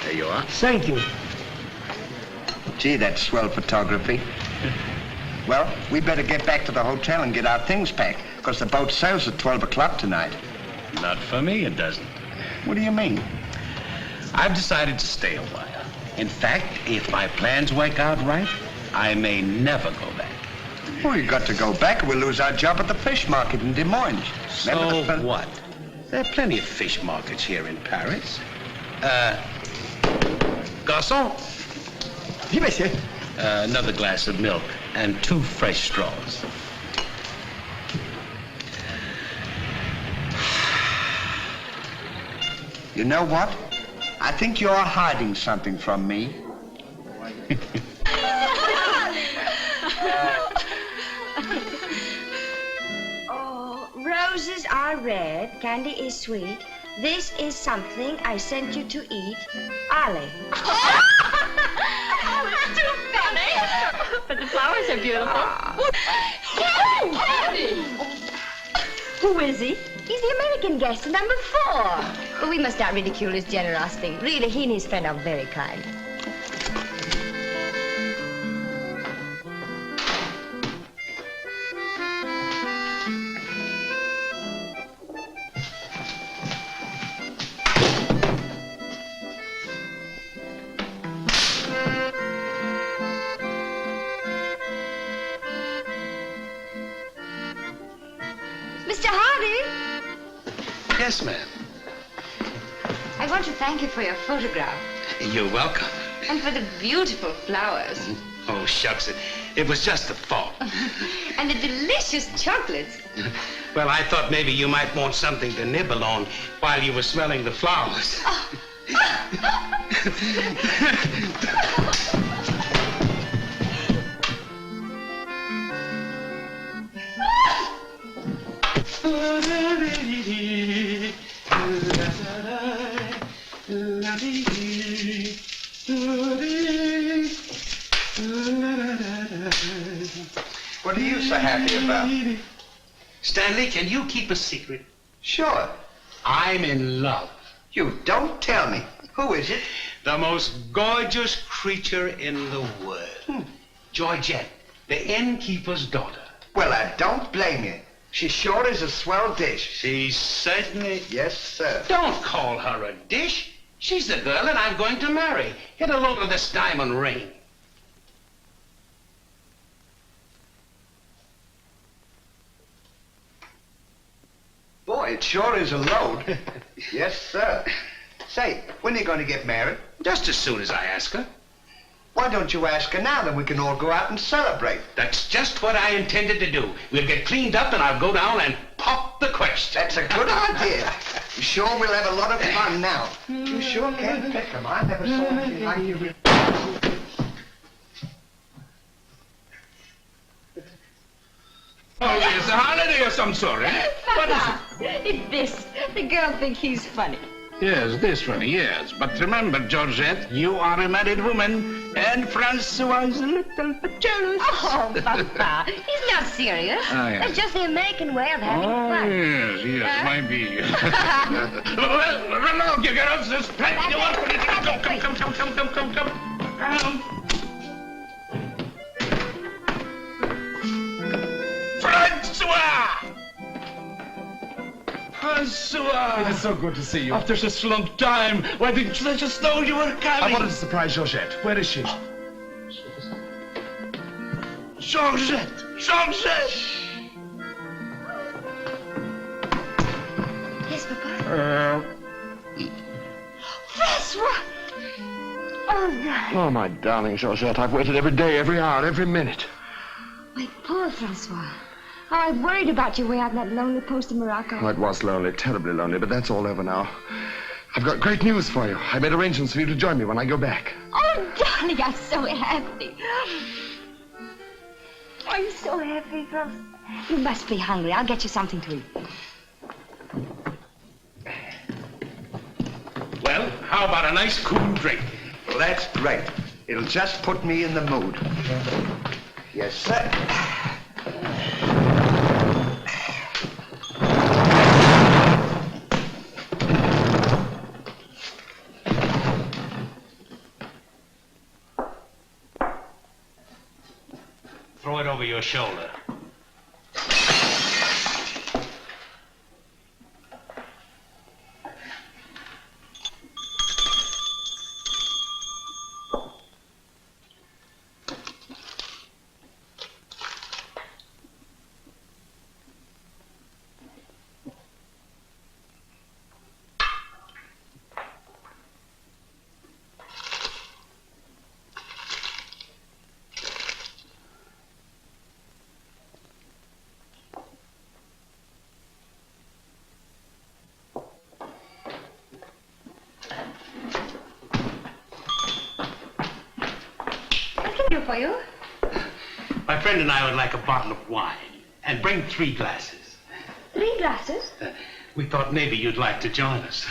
There you are. Thank you. Gee, that's swell photography. Well, we better get back to the hotel and get our things packed, because the boat sails at 12 o'clock tonight. Not for me, it doesn't. What do you mean? I've decided to stay a while. In fact, if my plans work out right, I may never go back. Well, you got to go back or we'll lose our job at the fish market in Des Moines. So what? There are plenty of fish markets here in Paris. Garçon. Oui, monsieur. Another glass of milk and 2 fresh straws. You know what? I think you're hiding something from me. Oh, roses are red, candy is sweet. This is something I sent you to eat. Ollie. Too funny. But the flowers are beautiful. Candy! Who is he? He's the American guest, number 4. But we must not ridicule his generosity. Really, he and his friend are very kind. Mr. Hardy? Yes, ma'am. I want to thank you for your photograph You're welcome. and for the beautiful flowers Oh, shucks. It was just a thought. and the delicious chocolates. Well, I thought maybe you might want something to nibble on while you were smelling the flowers. What are you so happy about? Stanley, can you keep a secret? Sure. I'm in love. You don't tell me. Who is it? The most gorgeous creature in the world. Georgette, the innkeeper's daughter. Well, I don't blame you. She sure is a swell dish. She certainly... Yes, sir. Don't call her a dish. She's the girl that I'm going to marry. Get a load of this diamond ring. Boy, it sure is a load. Yes, sir. Say, when are you going to get married? Just as soon as I ask her. Why don't you ask her now, then we can all go out and celebrate? That's just what I intended to do. We'll get cleaned up and I'll go down and pop the question. That's a good idea. You sure we'll have a lot of fun now. You sure can pick 'em. I never saw anything like you. Oh, it's a holiday of some sort, eh? What is it? It's this. The girl thinks he's funny. Yes, this one, yes. But remember, Georgette, you are a married woman, and Francois is a little bit jealous. Oh, Papa, he's not serious. Oh, yes. That's just the American way of having Oh, fun. yes, might be. Well, run along, you girls. There's plenty of work for you to do. Come. Francois! Francois! It's so good to see you. After such a long time, why didn't you let us know you were coming? I wanted to surprise Georgette. Where is she? Georgette! Georgette! Yes, Papa? Francois! Oh, no. Oh, my darling Georgette, I've waited every day, every hour, every minute. My poor Francois. How I worried about you way out in that lonely post in Morocco. Oh, it was lonely, terribly lonely, but that's all over now. I've got great news for you. I made arrangements for you to join me when I go back. Oh, darling, I'm so happy. I'm so happy, Francois. You must be hungry. I'll get you something to eat. Well, how about a nice cool drink? Well, that's great. It'll just put me in the mood. Yes, sir. over your shoulder. For you? My friend and I would like a bottle of wine. And bring 3 glasses. 3 glasses? We thought maybe you'd like to join us.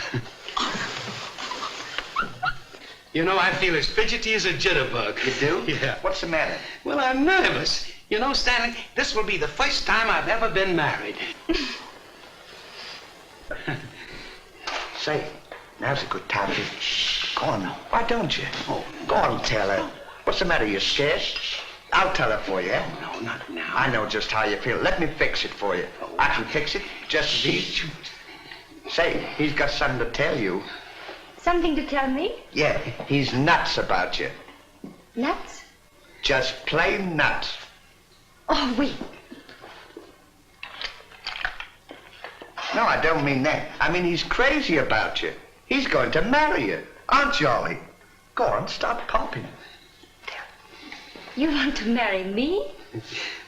You know, I feel as fidgety as a jitterbug. You do? Yeah. What's the matter? Well, I'm nervous. You know, Stanley, this will be the first time I've ever been married. Say, now's a good time to... Go on, why don't you? Oh, go on, tell her. What's the matter, you scared? I'll tell her for you. No, not now. I know just how you feel. Let me fix it for you. I can fix it just as easy. Say, he's got something to tell you. Something to tell me? Yeah, he's nuts about you. Nuts? Just plain nuts. Oh, wait. No, I don't mean that. I mean he's crazy about you. He's going to marry you. Aren't you, Ollie? Go on, stop popping. You want to marry me?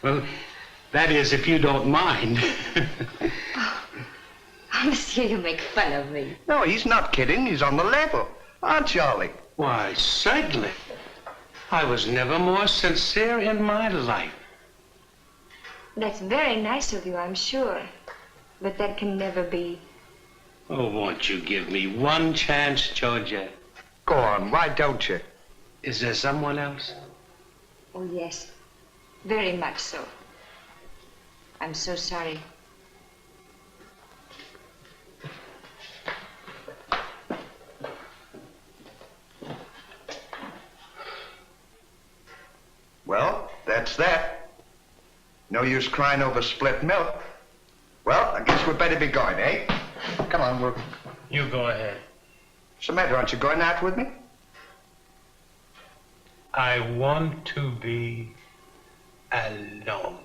Well, that is, if you don't mind. Oh, monsieur, you make fun of me. No, he's not kidding. He's on the level. Aren't you, Ollie? Why, certainly. I was never more sincere in my life. That's very nice of you, I'm sure. But that can never be. Oh, won't you give me one chance, Georgia? Go on, why don't you? Is there someone else? Oh, yes. Very much so. I'm so sorry. Well, that's that. No use crying over spilt milk. Well, I guess we'd better be going, eh? Come on, we'll... You go ahead. What's the matter? Aren't you going out with me? I want to be alone.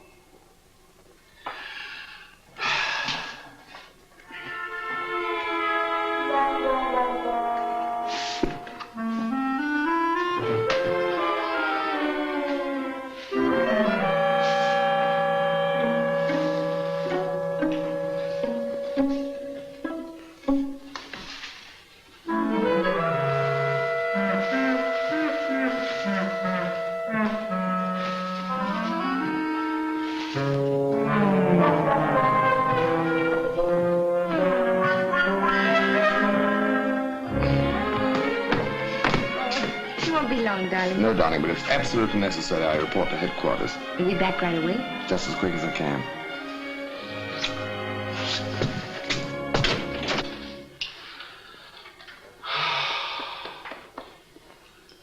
No, darling, but if absolutely necessary, I report to headquarters. You'll be back right away? Just as quick as I can.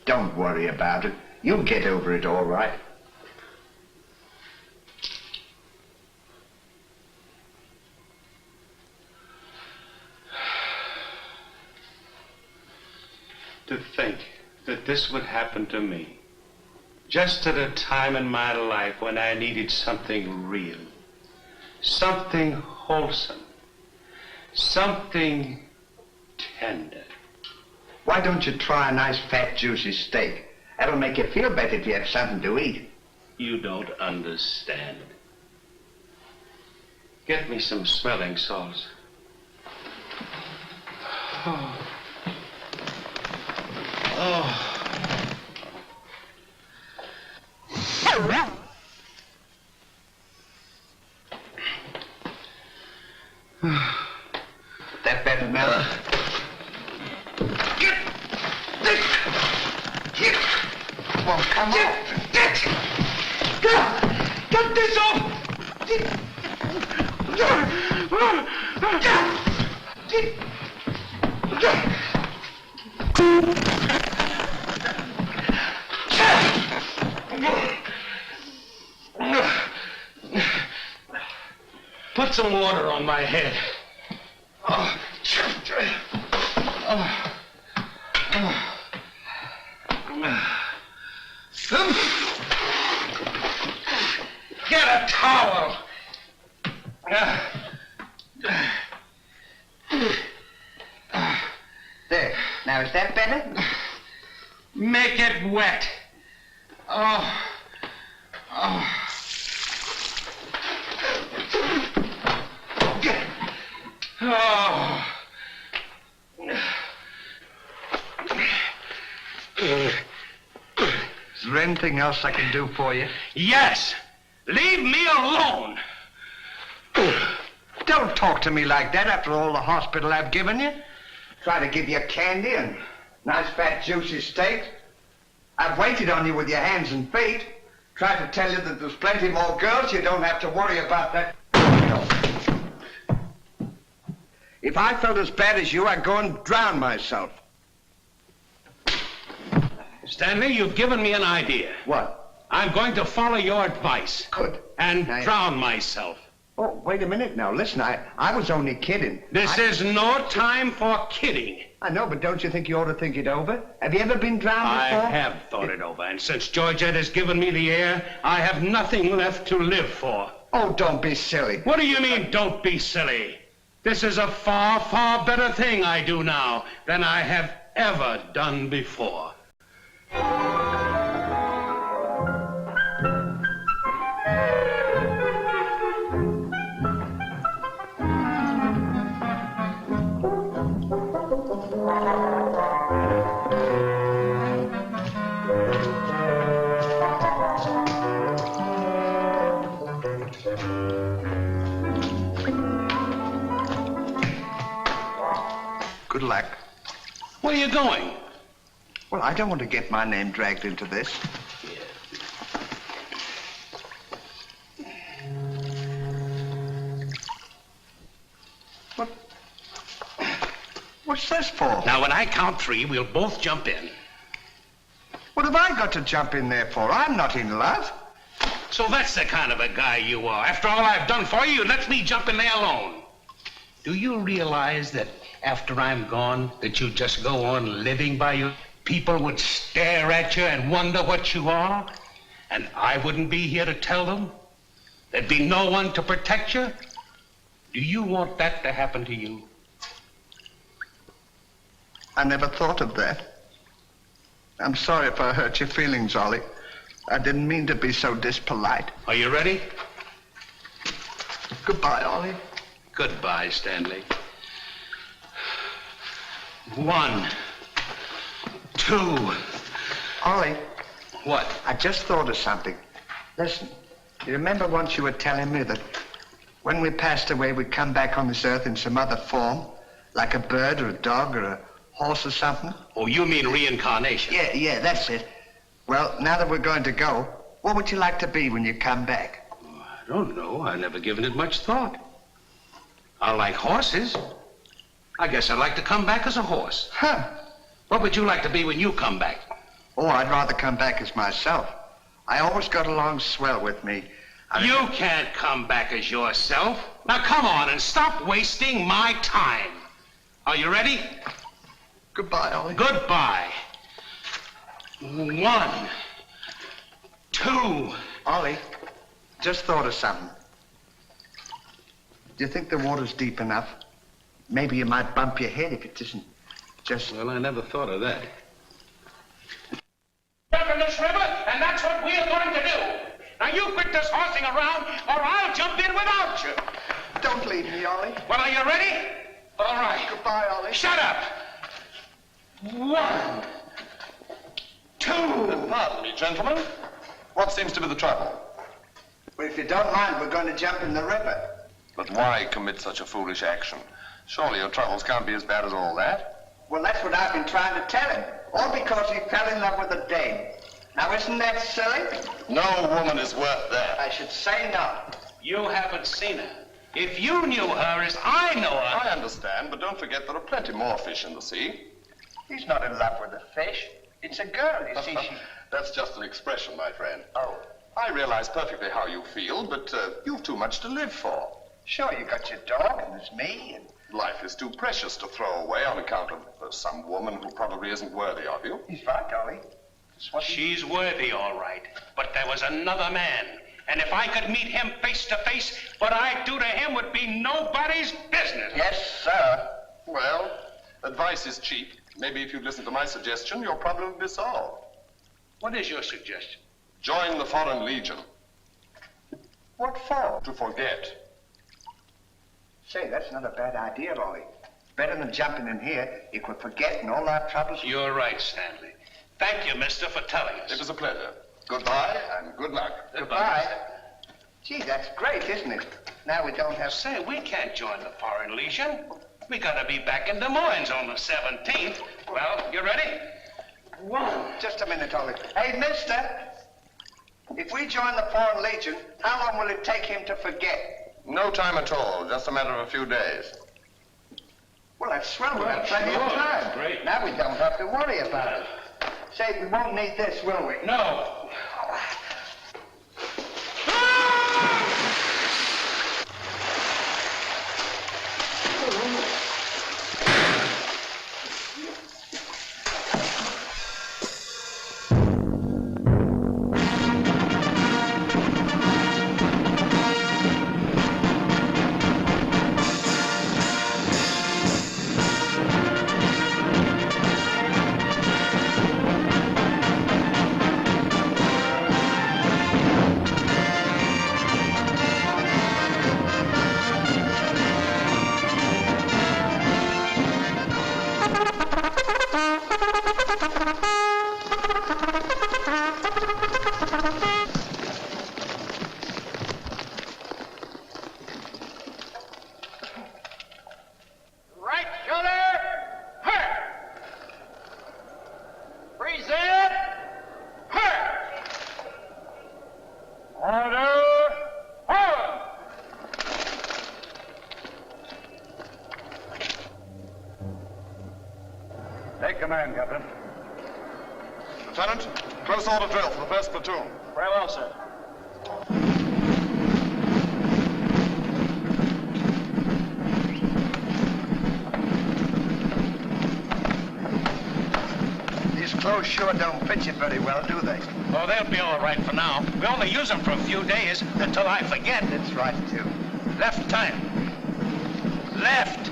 Don't worry about it. You'll get over it all right. To think that this would happen to me, just at a time in my life when I needed something real, something wholesome, something tender. Why don't you try a nice, fat, juicy steak? That'll make you feel better if you have something to eat. You don't understand. Get me some smelling salts. Oh. Oh. That better, Mel? Get this! Get! Well, come on. Get this off! Put some water on my head. Oh. Get a towel. There. Now, is that better? Make it wet. Oh. Oh. Oh. Is there anything else I can do for you? Yes. Leave me alone. Don't talk to me like that after all the hospital I've given you. Try to give you candy and nice fat juicy steak. I've waited on you with your hands and feet. Tried to tell you that there's plenty more girls. You don't have to worry about that. If I felt as bad as you, I'd go and drown myself. Stanley, you've given me an idea. What? I'm going to follow your advice. Good. And Now, drown myself. Oh, wait a minute now. Listen, I was only kidding. This is no time for kidding. I know, but don't you think you ought to think it over? Have you ever been drowned I before? have thought it over, and since Georgette has given me the air, I have nothing left to live for. Oh, don't be silly. What do you mean, don't be silly? This is a far, far better thing I do now than I have ever done before. Good luck. Where are you going? Well, I don't want to get my name dragged into this. What's this for? Now, when I count 3, we'll both jump in. What have I got to jump in there for? I'm not in love. So that's the kind of a guy you are. After all I've done for you, you let me jump in there alone. Do you realize that after I'm gone, that you just go on living by you? People would stare at you and wonder what you are, and I wouldn't be here to tell them. There'd be no one to protect you. Do you want that to happen to you? I never thought of that. I'm sorry if I hurt your feelings, Ollie. I didn't mean to be so dispolite. Are you ready? Goodbye, Ollie. Goodbye, Stanley. 1, 2. Ollie, What? I just thought of something. Listen, you remember once you were telling me that when we passed away, we'd come back on this earth in some other form, like a bird or a dog or a horse or something? Oh, you mean reincarnation? Yeah, that's it. Well, now that we're going to go, what would you like to be when you come back? I don't know. I've never given it much thought. I like horses. I guess I'd like to come back as a horse. Huh. What would you like to be when you come back? Oh, I'd rather come back as myself. I always got along swell with me. You can't come back as yourself. Now come on and stop wasting my time. Are you ready? Goodbye, Ollie. Goodbye. 1, 2. Ollie, just thought of something. Do you think the water's deep enough? Maybe you might bump your head if it isn't just... Well, I never thought of that. Jump in this river, and that's what we're going to do. Now you quit this horsing around, or I'll jump in without you. Don't leave me, Ollie. Well, are you ready? All right. Goodbye, Ollie. Shut up. 1, 2. Pardon me, gentlemen. What seems to be the trouble? Well, if you don't mind, we're going to jump in the river. But why commit such a foolish action? Surely your troubles can't be as bad as all that. Well, that's what I've been trying to tell him. All because he fell in love with a dame. Now, isn't that silly? No woman is worth that. I should say not. You haven't seen her. If you knew her as I know her... I understand, but don't forget there are plenty more fish in the sea. He's not in love with a fish. It's a girl, you see. That's just an expression, my friend. Oh. I realize perfectly how you feel, but you've too much to live for. Sure, you got your dog, and there's me, and... Life is too precious to throw away on account of some woman who probably isn't worthy of you. He's right, Ollie. She's worthy, all right. But there was another man. And if I could meet him face to face, what I'd do to him would be nobody's business. Yes, sir. Well, advice is cheap. Maybe if you'd listen to my suggestion, your problem would be solved. What is your suggestion? Join the Foreign Legion. What for? To forget. Say, that's not a bad idea, Ollie. Better than jumping in here. You could forget and all our troubles. You're right, Stanley. Thank you, mister, for telling us. It was a pleasure. Goodbye and good luck. Goodbye. Gee, that's great, isn't it? Now we don't have... Say, we can't join the Foreign Legion. We gotta be back in Des Moines on the 17th. Well, you ready? One. Just a minute, Ollie. Hey, mister. If we join the Foreign Legion, how long will it take him to forget? No time at all. Just a matter of a few days. Well, that's swell. We'll have plenty of time. Great. Now we don't have to worry about it. Say, we won't need this, will we? No. Take command, Captain. Lieutenant, close order drill for the first platoon. Very well, sir. These clothes sure don't fit you very well, do they? Oh, they'll be all right for now. We only use them for a few days until I forget. That's right, too. Left time. Left.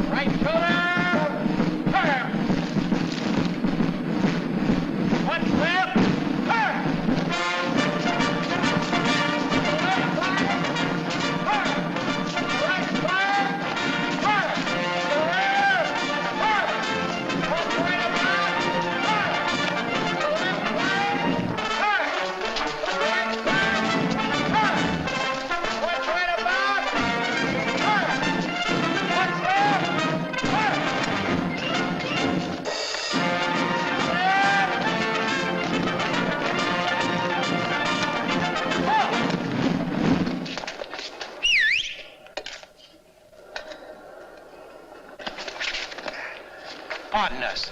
Right shoulder. Turn. One left. Turn. Right fire. Turn. Rear. Turn. One right about. Turn. Left fire. Turn. Right fire. Turn. One right about. Turn. One left. Turn. Pardon us.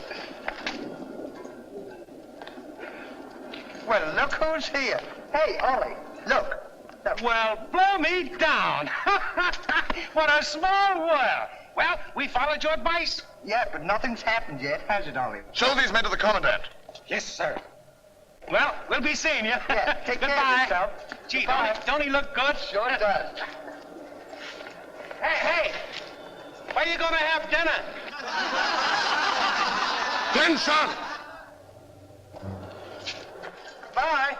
Well, look who's here. Hey, Ollie, look. Well, blow me down. What a small world. Well, we followed your advice. Yeah, but nothing's happened yet, has it, Ollie? Show these men to the commandant. Yes, sir. Well, we'll be seeing you. Yeah, take care of Goodbye. yourself. Gee, Goodbye. don't he look good? Sure does. Hey, where you gonna have dinner? Attention! Bye.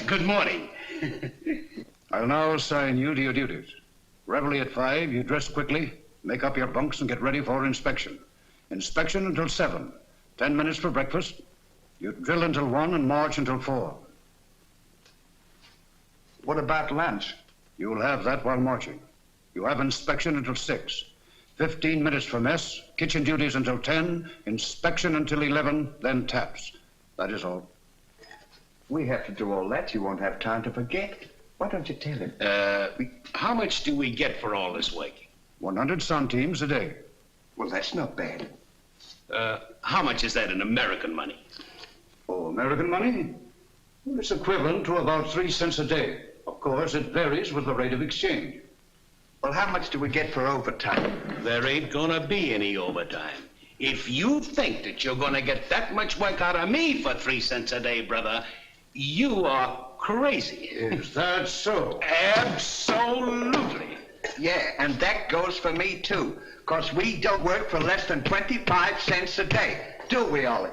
Good morning. I'll now assign you to your duties. Reveille at 5, you dress quickly, make up your bunks and get ready for inspection. Inspection until 7. 10 minutes for breakfast. You drill until 1 and march until 4. What about lunch? You'll have that while marching. You have inspection until 6. 15 minutes for mess, kitchen duties until 10, inspection until 11, then taps. That is all. We have to do all that. You won't have time to forget. Why don't you tell him? How much do we get for all this work? 100 centimes a day. Well, that's not bad. How much is that in American money? Oh, American money? Well, it's equivalent to about 3 cents a day. Of course, it varies with the rate of exchange. Well, how much do we get for overtime? There ain't gonna be any overtime. If you think that you're gonna get that much work out of me for 3 cents a day, brother, you are crazy. Is that so? Absolutely. Yeah, and that goes for me, too. Because we don't work for less than 25 cents a day. Do we, Ollie?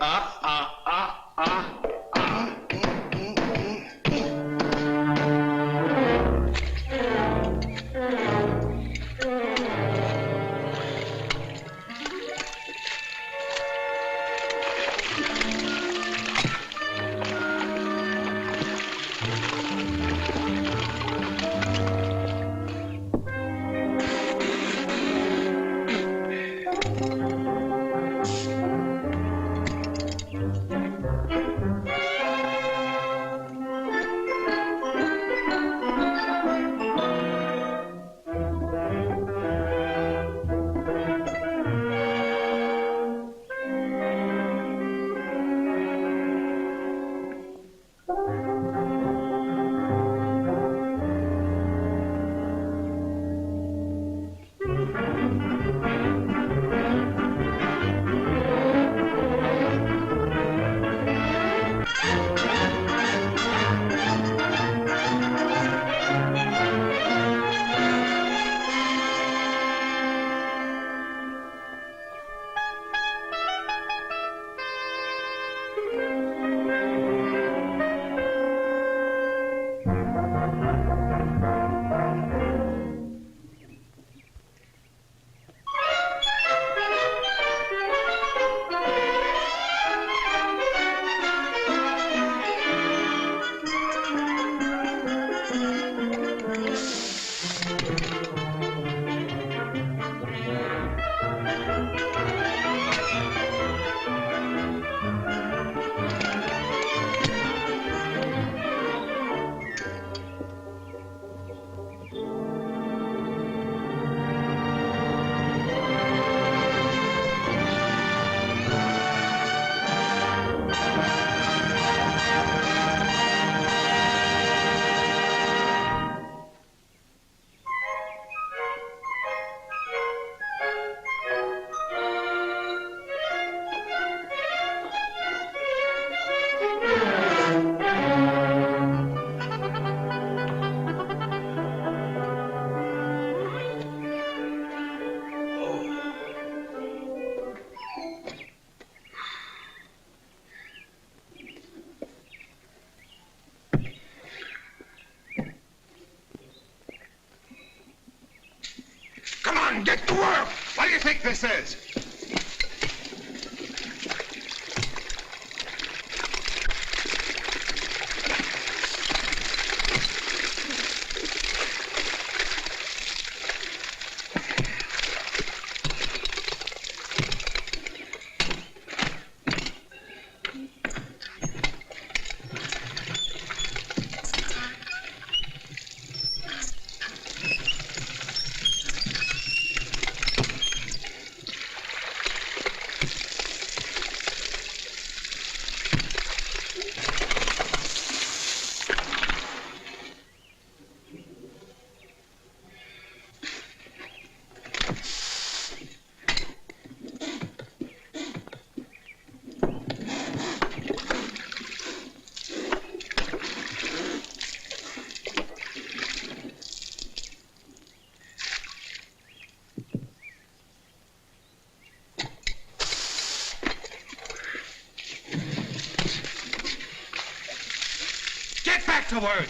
Get to work! What do you think this is? Get back to work!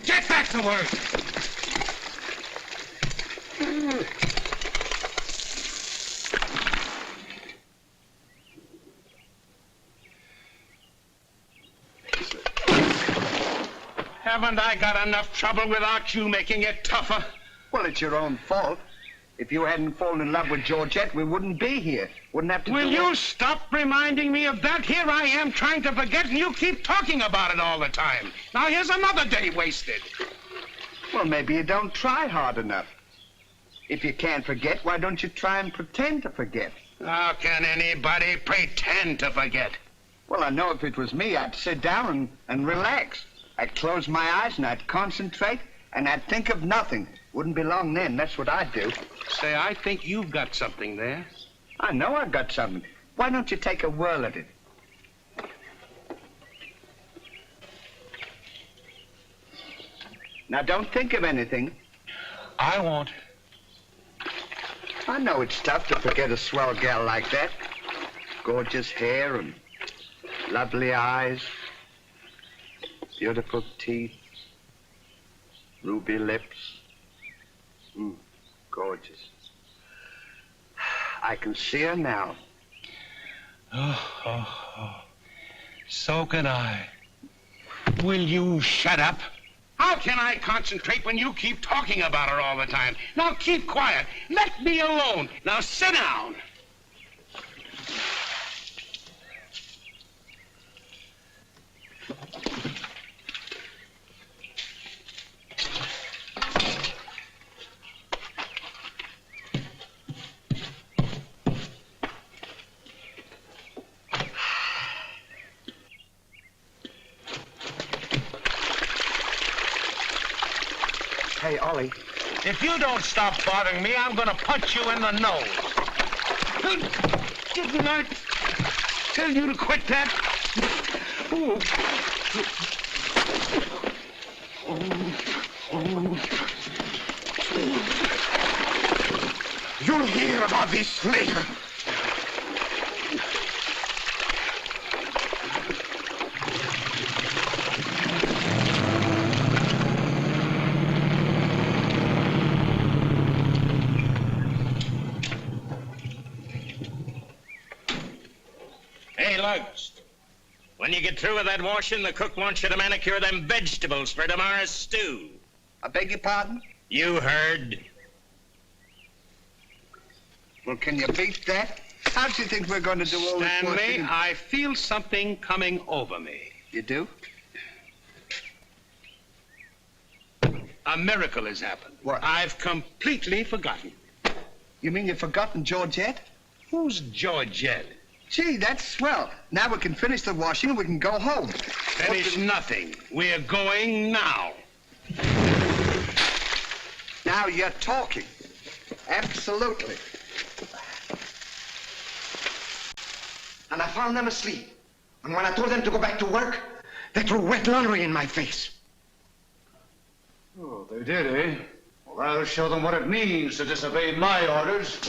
Get back to work! Haven't I got enough trouble without you making it tougher? Well, it's your own fault. If you hadn't fallen in love with Georgette, we wouldn't be here. Wouldn't have to Will do you stop reminding me of that? Here I am trying to forget, and you keep talking about it all the time. Now here's another day wasted. Well, maybe you don't try hard enough. If you can't forget, why don't you try and pretend to forget? How can anybody pretend to forget? Well, I know if it was me, I'd sit down and relax. I'd close my eyes and I'd concentrate and I'd think of nothing. Wouldn't be long then. That's what I'd do. Say, I think you've got something there. I know I've got something. Why don't you take a whirl at it? Now, don't think of anything. I won't. I know it's tough to forget a swell gal like that. Gorgeous hair and lovely eyes, beautiful teeth, ruby lips. Gorgeous. I can see her now. Oh. So can I. Will you shut up? How can I concentrate when you keep talking about her all the time? Now keep quiet. Let me alone. Now sit down. Hey, Ollie. If you don't stop bothering me, I'm going to punch you in the nose. Didn't I tell you to quit that? Ooh. You'll hear about this later. When you get through with that washing, the cook wants you to manicure them vegetables for tomorrow's stew. I beg your pardon? You heard. Well, can you beat that? How do you think we're going to do all this Stanley, washing? I feel something coming over me. You do? A miracle has happened. What? I've completely forgotten. You mean you've forgotten Georgette? Who's Georgette? Gee, that's swell. Now we can finish the washing and we can go home. Finish nothing. We're going now. Now you're talking. Absolutely. And I found them asleep. And when I told them to go back to work, they threw wet laundry in my face. Oh, they did, eh? Well, I'll show them what it means to disobey my orders.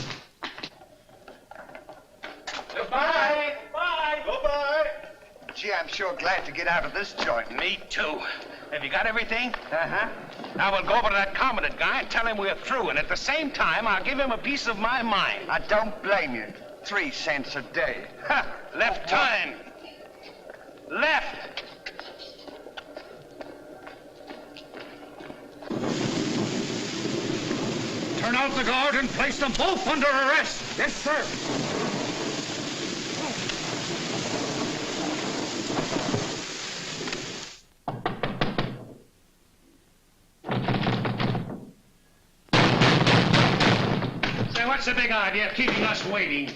Goodbye. Bye. Goodbye. Gee, I'm sure glad to get out of this joint. Me too. Have you got everything? Uh-huh. Now we'll go over to that commandant guy and tell him we're through, and at the same time, I'll give him a piece of my mind. I don't blame you. 3 cents a day. Ha! Left turn. Left. Turn out the guard and place them both under arrest. Yes, sir. Say, what's the big idea of keeping us waiting?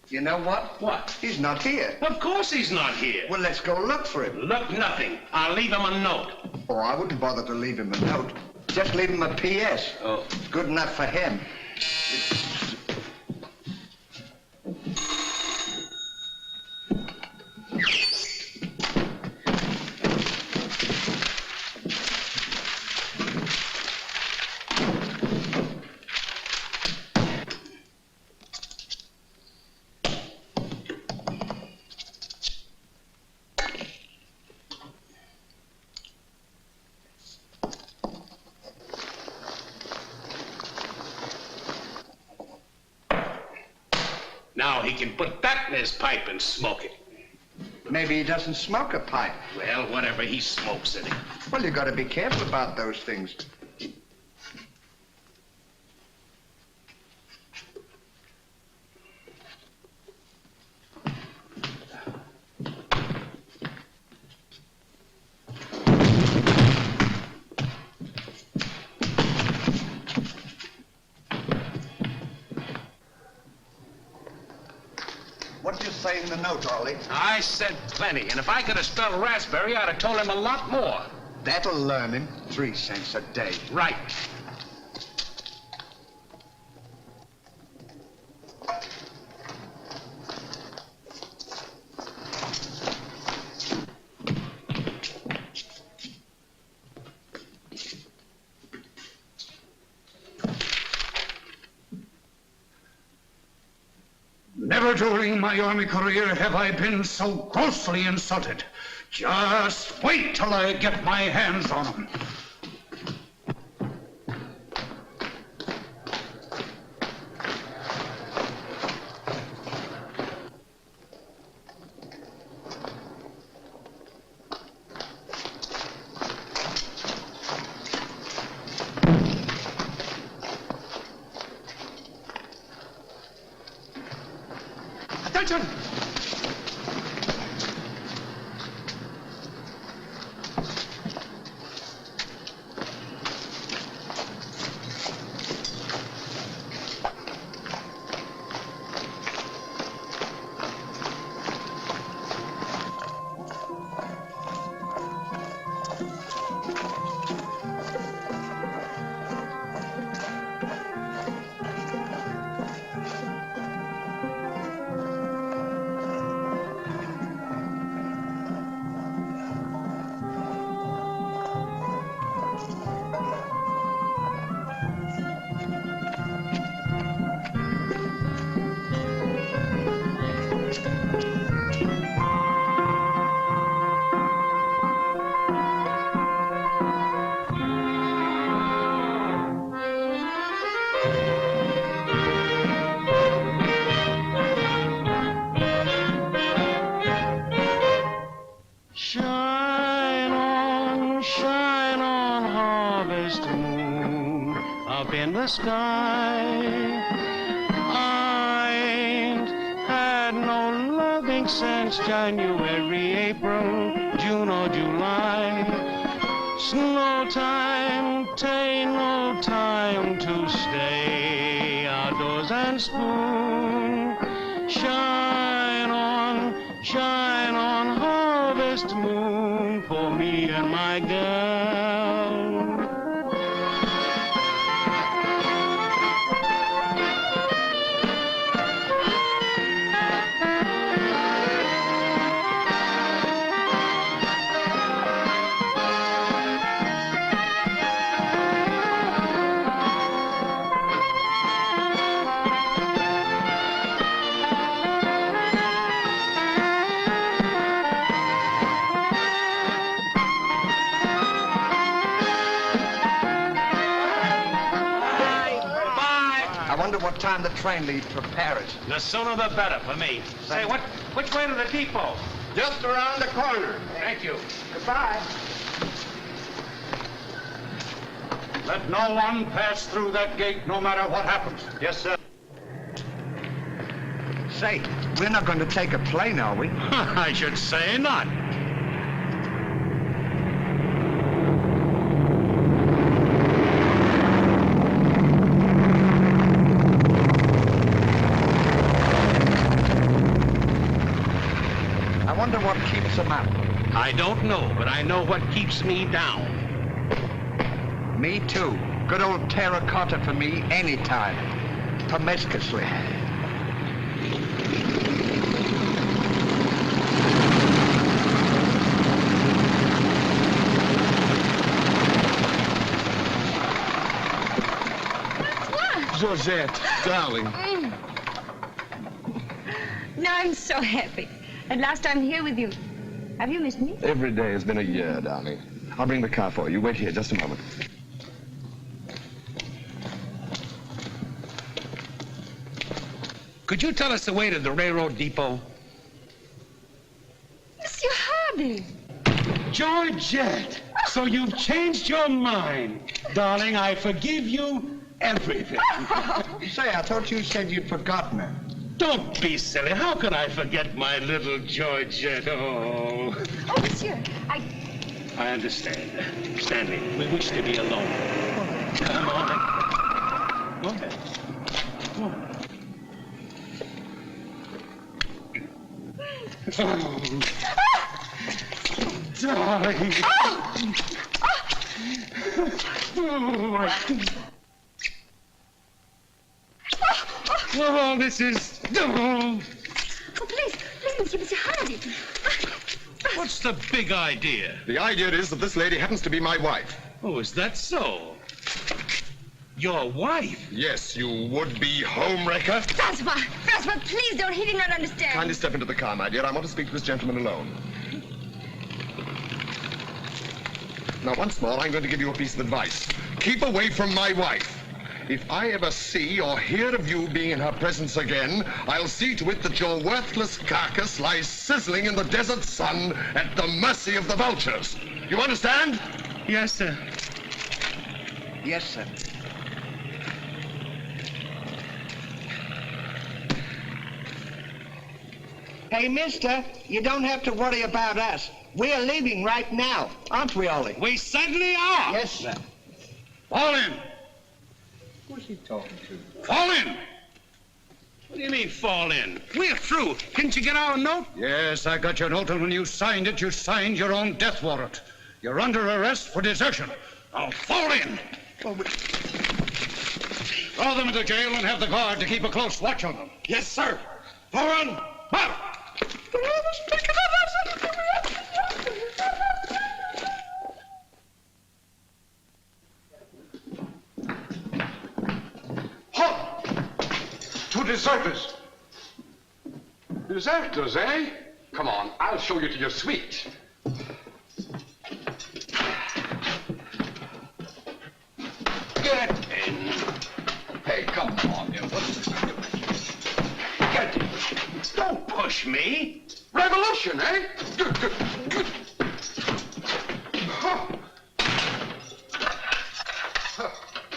You know what? What? He's not here. Of course he's not here. Well, let's go look for him. Look, nothing. I'll leave him a note. Oh, I wouldn't bother to leave him a note. Just leave him a P.S. Oh. It's good enough for him. Now he can put that in his pipe and smoke it. Maybe he doesn't smoke a pipe. Well, whatever, he smokes it. Well, you got to be careful about those things. What did you say in the note, Ollie? I said plenty, and if I could have spelled raspberry, I'd have told him a lot more. That'll learn him. 3 cents a day. Right. Never during my army career have I been so grossly insulted. Just wait till I get my hands on him. Attention! Shine on, harvest moon, up in the sky. I ain't had no loving since January, April, June or July. Snow time, tain't no time to stay outdoors and spoon. Shine on, harvest moon, for me and my girl. I wonder what time the train leaves for Paris. The sooner the better for me. Say, which way to the depot? Just around the corner. Thank you. Goodbye. Let no one pass through that gate, no matter what happens. Yes, sir. Say, we're not going to take a plane, are we? I should say not. I wonder what keeps them up. I don't know, but I know what keeps me down. Me too. Good old terracotta for me anytime. Promiscuously. Georgette, darling. Now I'm so happy. At last I'm here with you. Have you missed me? Every day has been a year, darling. I'll bring the car for you. Wait here just a moment. Could you tell us the way to the railroad depot? Andy. Georgette, so you've changed your mind. Darling, I forgive you everything. Say, I thought you said you'd forgotten her. Don't be silly. How can I forget my little Georgette? Oh. Oh, monsieur, I understand. Stanley, we wish to be alone. Come on. Go ahead. Go on. Oh. Darling. Oh, this is... Oh, please, monsieur, Hardy. What's the big idea? The idea is that this lady happens to be my wife. Oh, is that so? Your wife? Yes, you would-be homewrecker. Francois, please don't. He did not understand. Kindly step into the car, my dear. I want to speak to this gentleman alone. Now, once more, I'm going to give you a piece of advice. Keep away from my wife. If I ever see or hear of you being in her presence again, I'll see to it that your worthless carcass lies sizzling in the desert sun at the mercy of the vultures. You understand? Yes, sir. Yes, sir. Hey, mister, you don't have to worry about us. We're leaving right now, aren't we, Ollie? We certainly are. Yes, sir. Fall in. Who's he talking to? Fall in. What do you mean, fall in? We're through. Didn't you get our note? Yes, I got your note, and when you signed it, you signed your own death warrant. You're under arrest for desertion. Now, fall in. Well, Throw them into jail and have the guard to keep a close watch on them. Yes, sir. Forward. March. Halt! Two deserters. Deserters, eh? Come on, I'll show you to your suite. Get in. Hey, come on, you. Get in. Don't push me. Revolution, eh? Huh.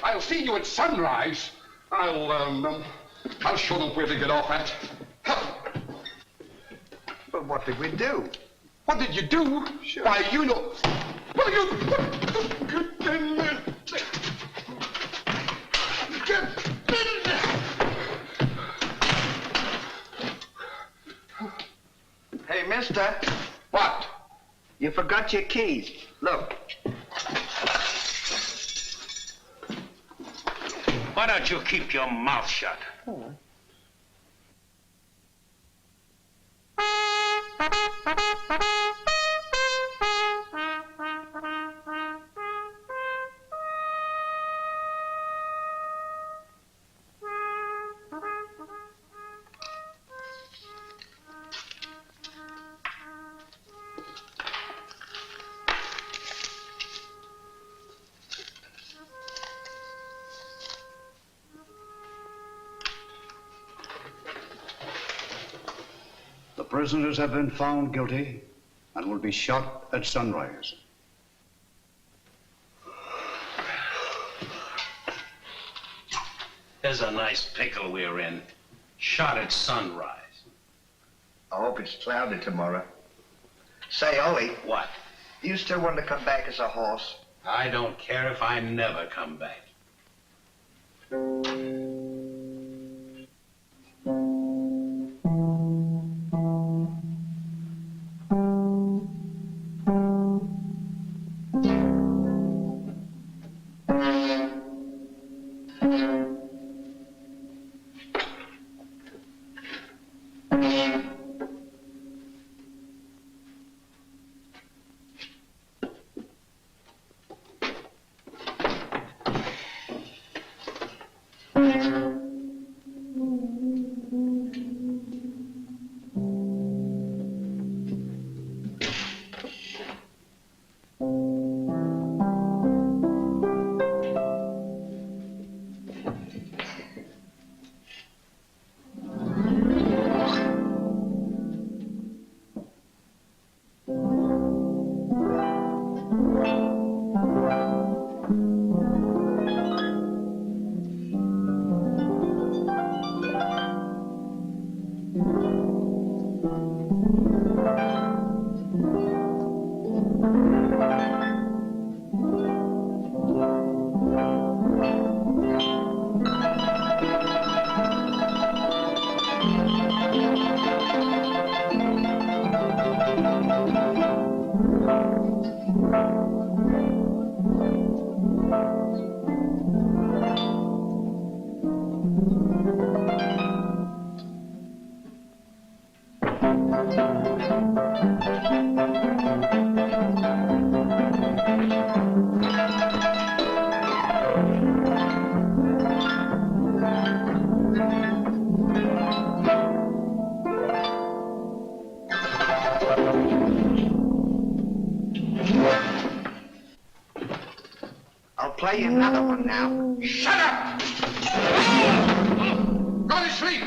I'll see you at sunrise. I'll show them where to get off at. but what did we do? What did you do? Sure. Why, you know... Well, you... Get in there. Get in there. Hey, mister. What? You forgot your keys. Look. Why don't you keep your mouth shut? Oh. The prisoners have been found guilty and will be shot at sunrise. There's a nice pickle we're in. Shot at sunrise. I hope it's cloudy tomorrow. Say, Ollie. What? Do you still want to come back as a horse? I don't care if I never come back. I'll play another one now. Shut up! Go to sleep!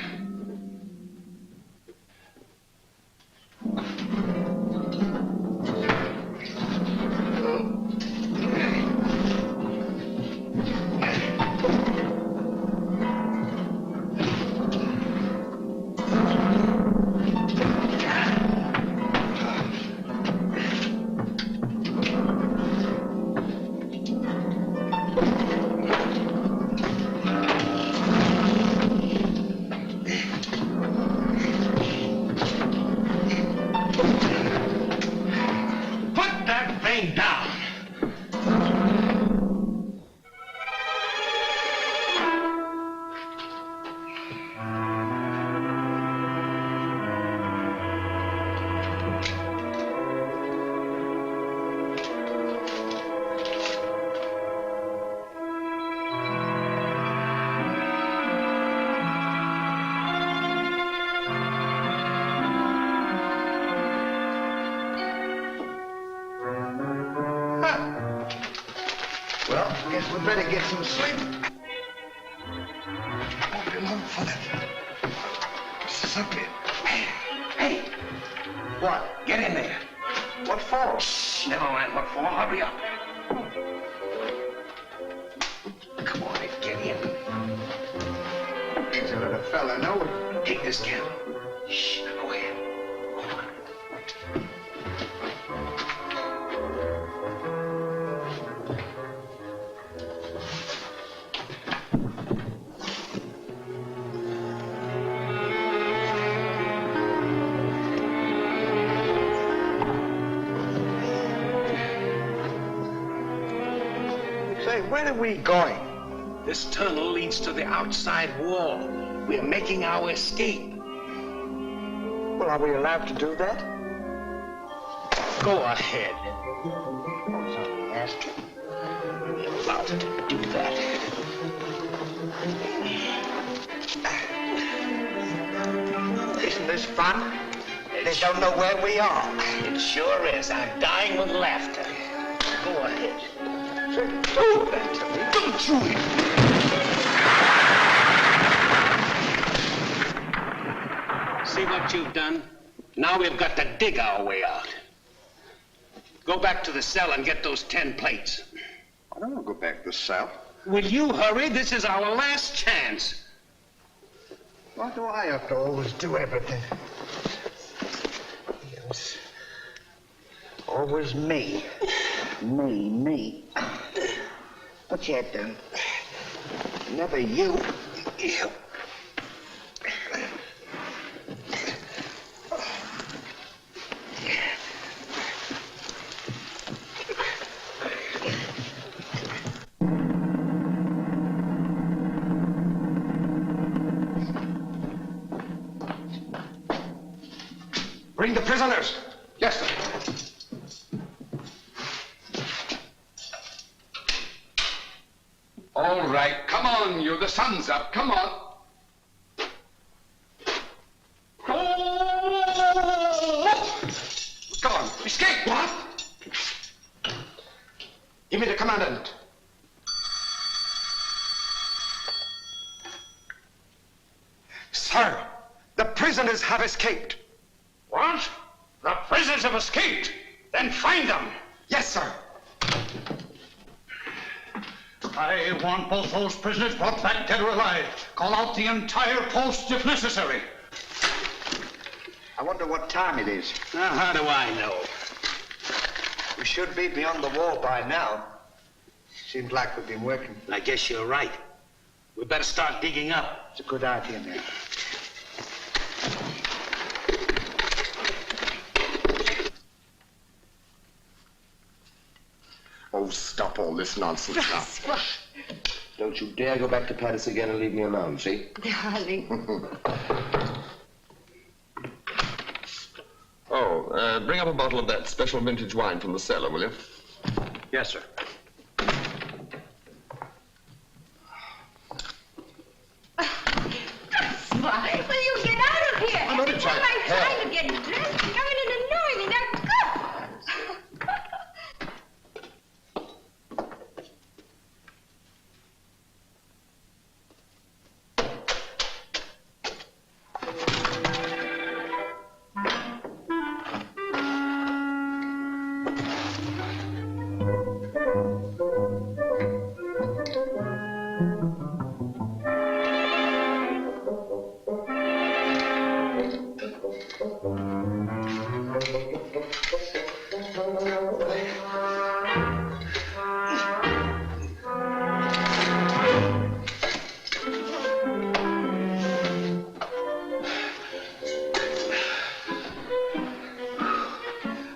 Well, guess we'd better get some sleep. Won't be long for that. What's this up here? Hey! What? Get in there. What for? Shh, never mind what for. Hurry up. Come on, get in. Does let a fella know it. Take this candle. Shh, go ahead. Go on. Say, where are we going? This tunnel leads to the outside wall. We're making our escape. Well, are we allowed to do that? Go ahead. I was only asking. We're allowed to do that. Isn't this fun? They don't know where we are. It sure is. I'm dying with laughter. Go ahead. Say, do that to me. Don't you? See what you've done? Now we've got to dig our way out. Go back to the cell and get those 10 plates. I don't want to go back to the cell. Will you hurry? This is our last chance. Why do I have to always do everything? Yes. Always me. Me. What you done? Never you. You. Bring the prisoners. Yes, sir. All right, come on, you. The sun's up. Come on. Come on, escape. What? Give me the commandant. Sir, the prisoners have escaped. What? The prisoners have escaped. Then find them. Yes, sir. I want both those prisoners brought back dead or alive. Call out the entire post if necessary. I wonder what time it is. Now, how do I know? We should be beyond the wall by now. Seems like we've been working. I guess you're right. We better start digging up. It's a good idea now. Oh, stop all this nonsense now. Squash. Don't you dare go back to Paris again and leave me alone, see? Darling. Oh, bring up a bottle of that special vintage wine from the cellar, will you? Yes, sir. Why? Will you get out of here? I'm only Every time trying- I'm trying to get dressed, you come in and annoy me. Now, go!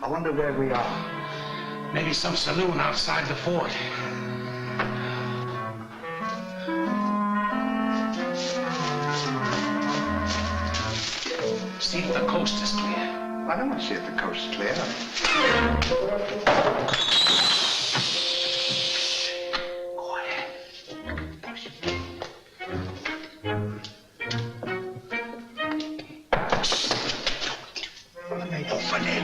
I wonder where we are. Maybe some saloon outside the fort. See if the coast is clear. I don't want to see if the coast is clear. Open it.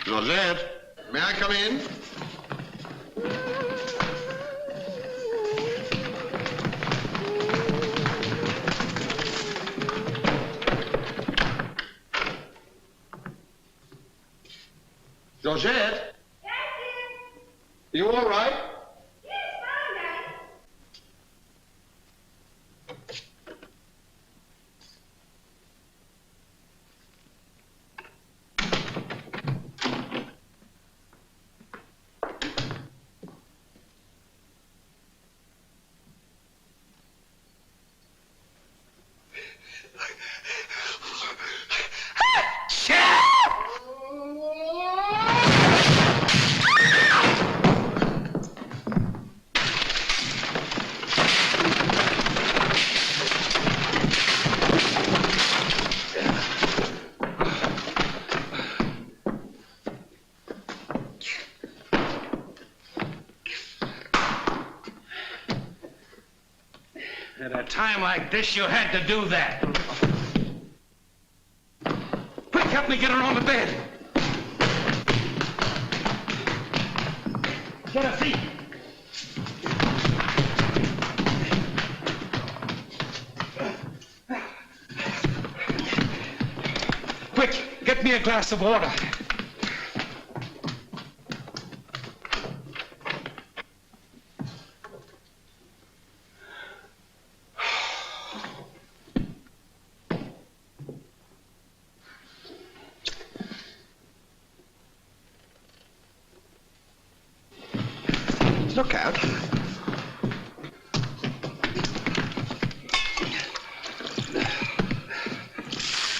Georgette, may I come in? Georgette? You all right? At a time like this, you had to do that. Quick, help me get her on the bed. Get her feet. Quick, get me a glass of water. Look out.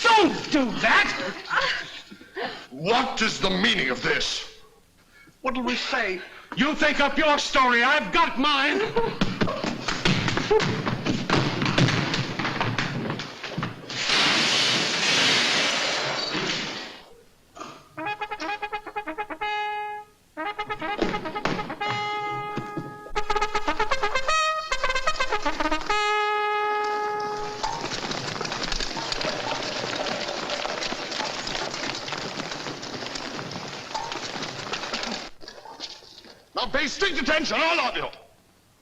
Don't do that! What is the meaning of this? What'll we say? You think up your story. I've got mine. Now pay strict attention, all of you.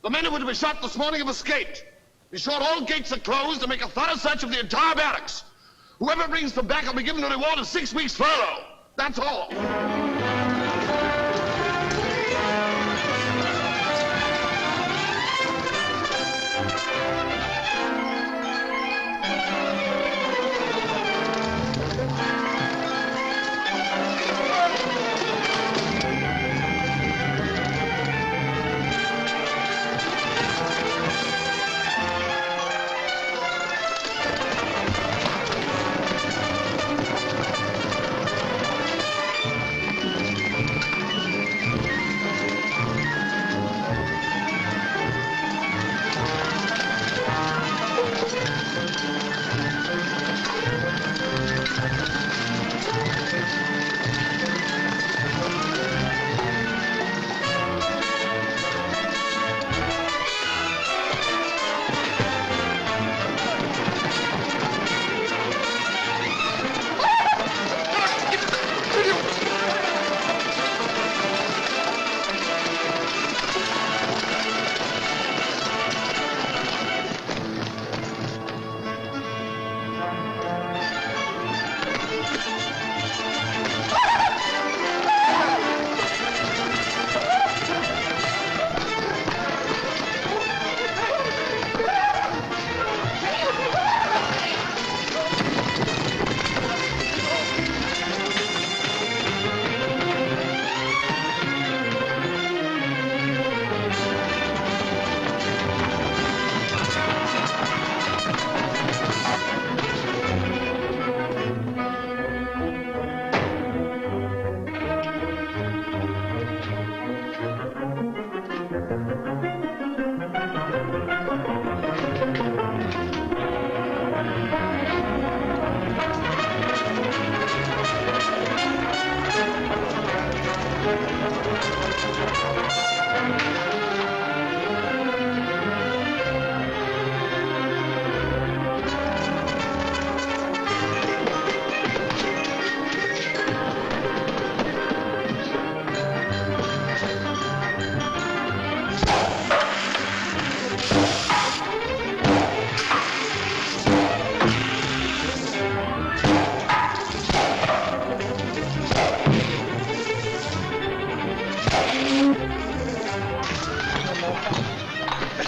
The men who were to be shot this morning have escaped. Be sure all gates are closed and make a thorough search of the entire barracks. Whoever brings them back will be given a reward of 6 weeks' furlough. That's all.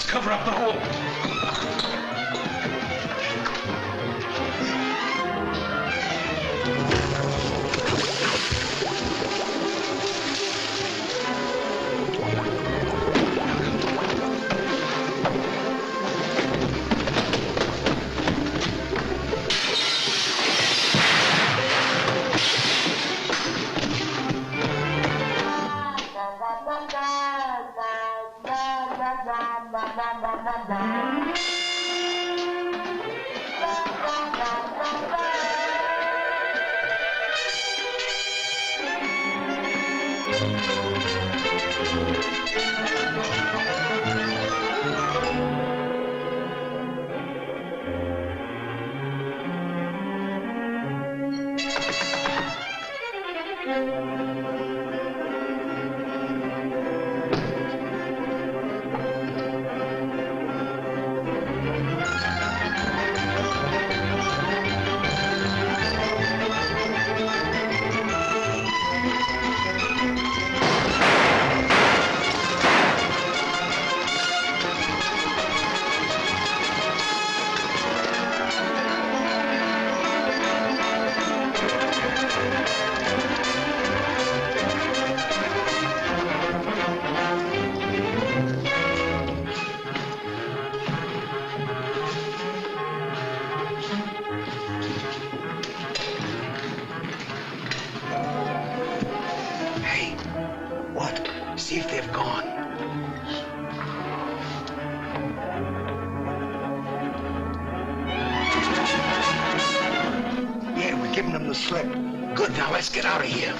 Cover up the hole. See if they've gone. Yeah, we're giving them the slip. Good, now let's get out of here.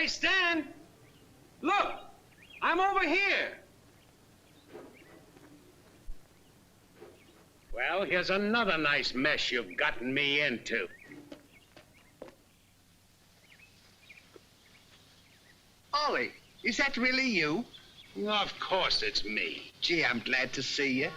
Hey, Stan! Look! I'm over here! Well, here's another nice mess you've gotten me into. Ollie, is that really you? Of course it's me. Gee, I'm glad to see you.